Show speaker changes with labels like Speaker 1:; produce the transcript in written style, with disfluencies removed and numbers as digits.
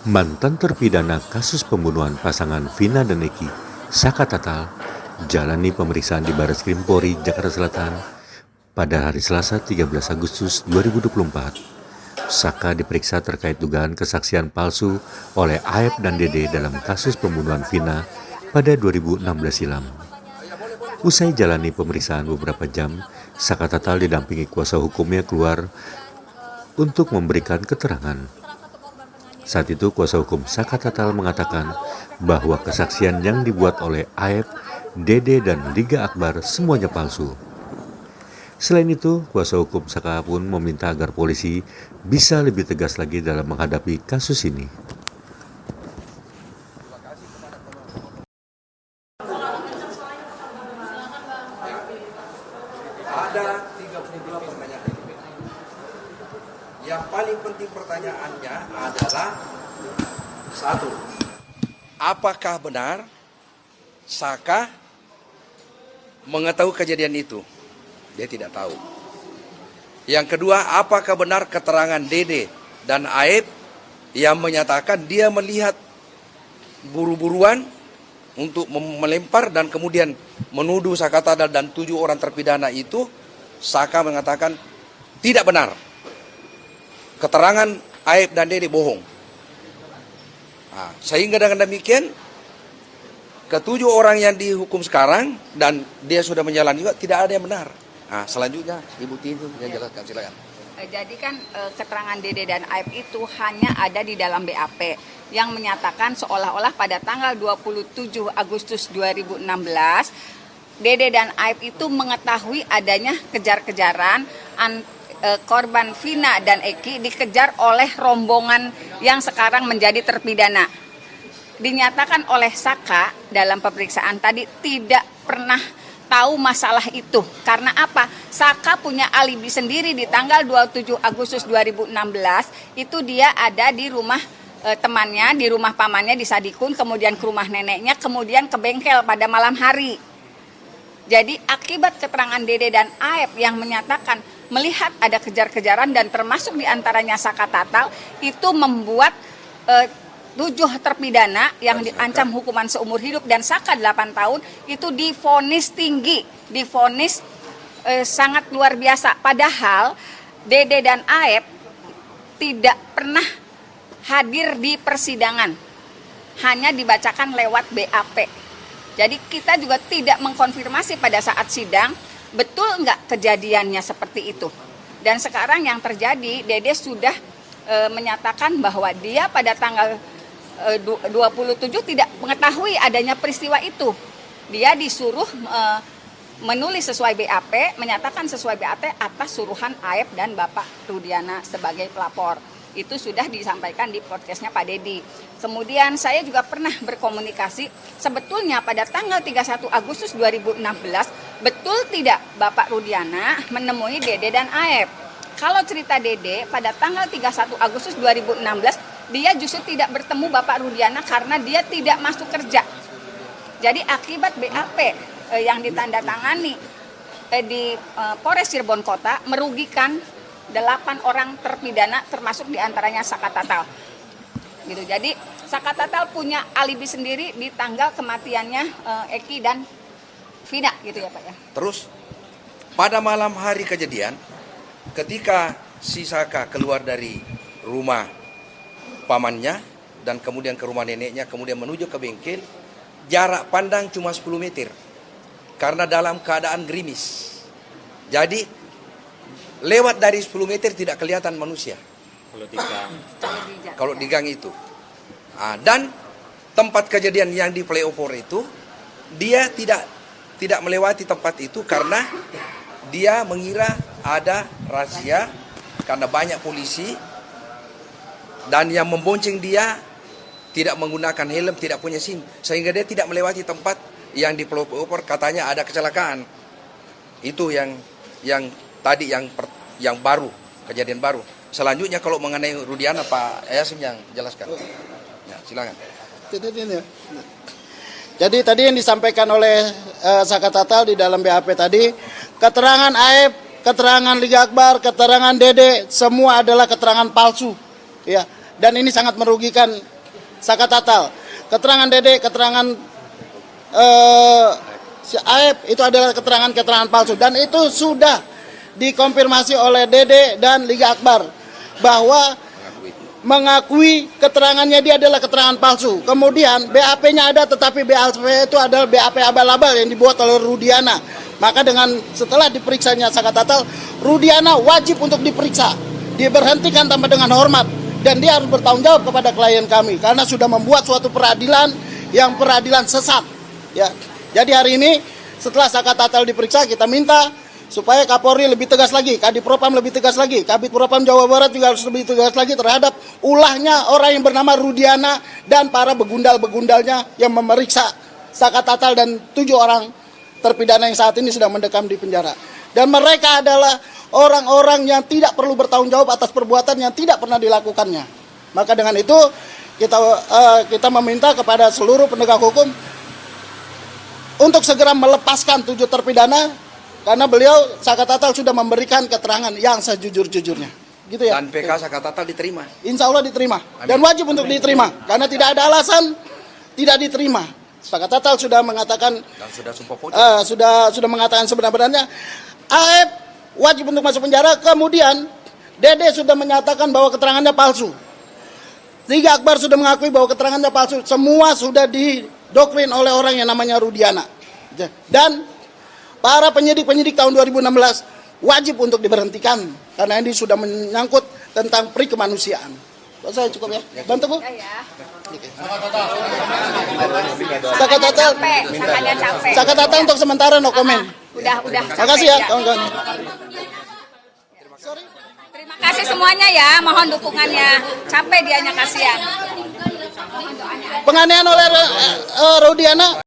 Speaker 1: Mantan terpidana kasus pembunuhan pasangan Vina dan Eki, Saka Tatal, jalani pemeriksaan di Barreskrim Polri, Jakarta Selatan pada hari Selasa 13 Agustus 2024. Saka diperiksa terkait dugaan kesaksian palsu oleh Aep dan Dede dalam kasus pembunuhan Vina pada 2016 silam. Usai jalani pemeriksaan beberapa jam, Saka Tatal didampingi kuasa hukumnya keluar untuk memberikan keterangan. Saat itu kuasa hukum Saka Tatal mengatakan bahwa kesaksian yang dibuat oleh Aep, Dede, dan Liga Akbar semuanya palsu. Selain itu, kuasa hukum Saka pun meminta agar polisi bisa lebih tegas lagi dalam menghadapi kasus ini.
Speaker 2: Ada 32 pertanyaan. Yang paling penting pertanyaannya adalah satu, apakah benar Saka mengetahui kejadian itu? Dia tidak tahu. Yang kedua, apakah benar keterangan Dede dan Aep yang menyatakan dia melihat buru-buruan untuk melempar dan kemudian menuduh Saka Tatal dan 7 orang terpidana itu? Saka mengatakan tidak benar. Keterangan Aep dan Dede bohong. Nah, sehingga dengan demikian ketujuh orang yang dihukum sekarang dan dia sudah menjalani juga tidak ada yang benar. Nah, selanjutnya Ibu Tintu yang jelaskan, silakan.
Speaker 3: Jadi kan keterangan Dede dan Aep itu hanya ada di dalam BAP yang menyatakan seolah-olah pada tanggal 27 Agustus 2016 Dede dan Aep itu mengetahui adanya kejar-kejaran korban Vina dan Eki dikejar oleh rombongan yang sekarang menjadi terpidana. Dinyatakan oleh Saka dalam pemeriksaan tadi tidak pernah tahu masalah itu. Karena apa? Saka punya alibi sendiri di tanggal 27 Agustus 2016 itu dia ada di rumah temannya, di rumah pamannya di Sadikun, kemudian ke rumah neneknya, kemudian ke bengkel pada malam hari. Jadi akibat keterangan Dede dan Aep yang menyatakan melihat ada kejar-kejaran dan termasuk diantaranya Saka Tatal itu membuat 7 terpidana yang diancam hukuman seumur hidup dan Saka 8 tahun itu divonis tinggi, divonis sangat luar biasa. Padahal Dede dan Aep tidak pernah hadir di persidangan, hanya dibacakan lewat BAP. Jadi kita juga tidak mengkonfirmasi pada saat sidang, betul nggak kejadiannya seperti itu. Dan sekarang yang terjadi, Dede sudah menyatakan bahwa dia pada tanggal 27 tidak mengetahui adanya peristiwa itu. Dia disuruh menulis sesuai BAP, menyatakan sesuai BAP atas suruhan Aep dan Bapak Rudiana sebagai pelapor. Itu sudah disampaikan di podcastnya Pak Dedi. Kemudian saya juga pernah berkomunikasi, sebetulnya pada tanggal 31 Agustus 2016, betul tidak Bapak Rudiana menemui Dede dan Aep? Kalau cerita Dede, pada tanggal 31 Agustus 2016, dia justru tidak bertemu Bapak Rudiana karena dia tidak masuk kerja. Jadi akibat BAP yang ditandatangani di Polres Cirebon Kota merugikan 8 orang terpidana termasuk diantaranya Saka Tatal. Gitu. Jadi Saka Tatal punya alibi sendiri di tanggal kematiannya Eki dan Vina gitu ya Pak ya.
Speaker 2: Terus pada malam hari kejadian ketika si Saka keluar dari rumah pamannya dan kemudian ke rumah neneknya, kemudian menuju ke bengkel, jarak pandang cuma 10 meter karena dalam keadaan gerimis. Jadi lewat dari 10 meter tidak kelihatan manusia. Kalau di gang itu. Dan tempat kejadian yang di flyover itu, dia tidak melewati tempat itu karena dia mengira ada razia karena banyak polisi dan yang membonceng dia tidak menggunakan helm, tidak punya SIM, sehingga dia tidak melewati tempat yang di flyover katanya ada kecelakaan. Itu yang tadi yang baru, kejadian baru. Selanjutnya kalau mengenai Rudiana, Pak Yasim yang jelaskan. Ya, silakan.
Speaker 4: Jadi tadi yang disampaikan oleh Saka Tatal di dalam BAP tadi, keterangan Aep, keterangan Liga Akbar, keterangan Dede, semua adalah keterangan palsu. Ya, dan ini sangat merugikan Saka Tatal. Keterangan Dede, keterangan si Aep itu adalah keterangan palsu, dan itu sudah dikonfirmasi oleh Dede dan Liga Akbar bahwa mengakui keterangannya dia adalah keterangan palsu. Kemudian BAP-nya ada, tetapi BAP itu adalah BAP abal-abal yang dibuat oleh Rudiana. Maka setelah diperiksanya Saka Tatal, Rudiana wajib untuk diperiksa, diberhentikan tanpa dengan hormat, dan dia harus bertanggung jawab kepada klien kami karena sudah membuat suatu peradilan yang peradilan sesat. Ya, jadi hari ini setelah Saka Tatal diperiksa, kita minta supaya Kapolri lebih tegas lagi, Kadipropam lebih tegas lagi, Kabid Propam Jawa Barat juga harus lebih tegas lagi terhadap ulahnya orang yang bernama Rudiana dan para begundal-begundalnya yang memeriksa Saka Tatal dan 7 orang terpidana yang saat ini sedang mendekam di penjara. Dan mereka adalah orang-orang yang tidak perlu bertanggung jawab atas perbuatan yang tidak pernah dilakukannya. Maka dengan itu kita meminta kepada seluruh penegak hukum untuk segera melepaskan 7 terpidana. Karena beliau, Saka Tatal, sudah memberikan keterangan yang sejujur-jujurnya. Gitu ya.
Speaker 2: Dan PK Saka Tatal diterima.
Speaker 4: Insya Allah diterima. Dan wajib untuk diterima. Karena tidak ada alasan tidak diterima. Saka Tatal sudah mengatakan,
Speaker 2: Dan sudah sumpah pocong.
Speaker 4: sudah mengatakan sebenarnya. Aep wajib untuk masuk penjara. Kemudian Dede sudah menyatakan bahwa keterangannya palsu. Liga Akbar sudah mengakui bahwa keterangannya palsu. Semua sudah didoktrin oleh orang yang namanya Rudiana. Dan para penyidik-penyidik tahun 2016 wajib untuk diberhentikan karena ini sudah menyangkut tentang pri kemanusiaan. Saya cukup ya. Bantu Bu.
Speaker 3: Ya.
Speaker 4: Saka Tatal.
Speaker 3: Capek.
Speaker 4: Saka Tatal untuk sementara no komen.
Speaker 3: Udah.
Speaker 4: Makasih ya kawan-kawan.
Speaker 3: Terima kasih semuanya ya, mohon dukungannya. Capek dianya, kasihan.
Speaker 4: Penganiayaan oleh Rudiana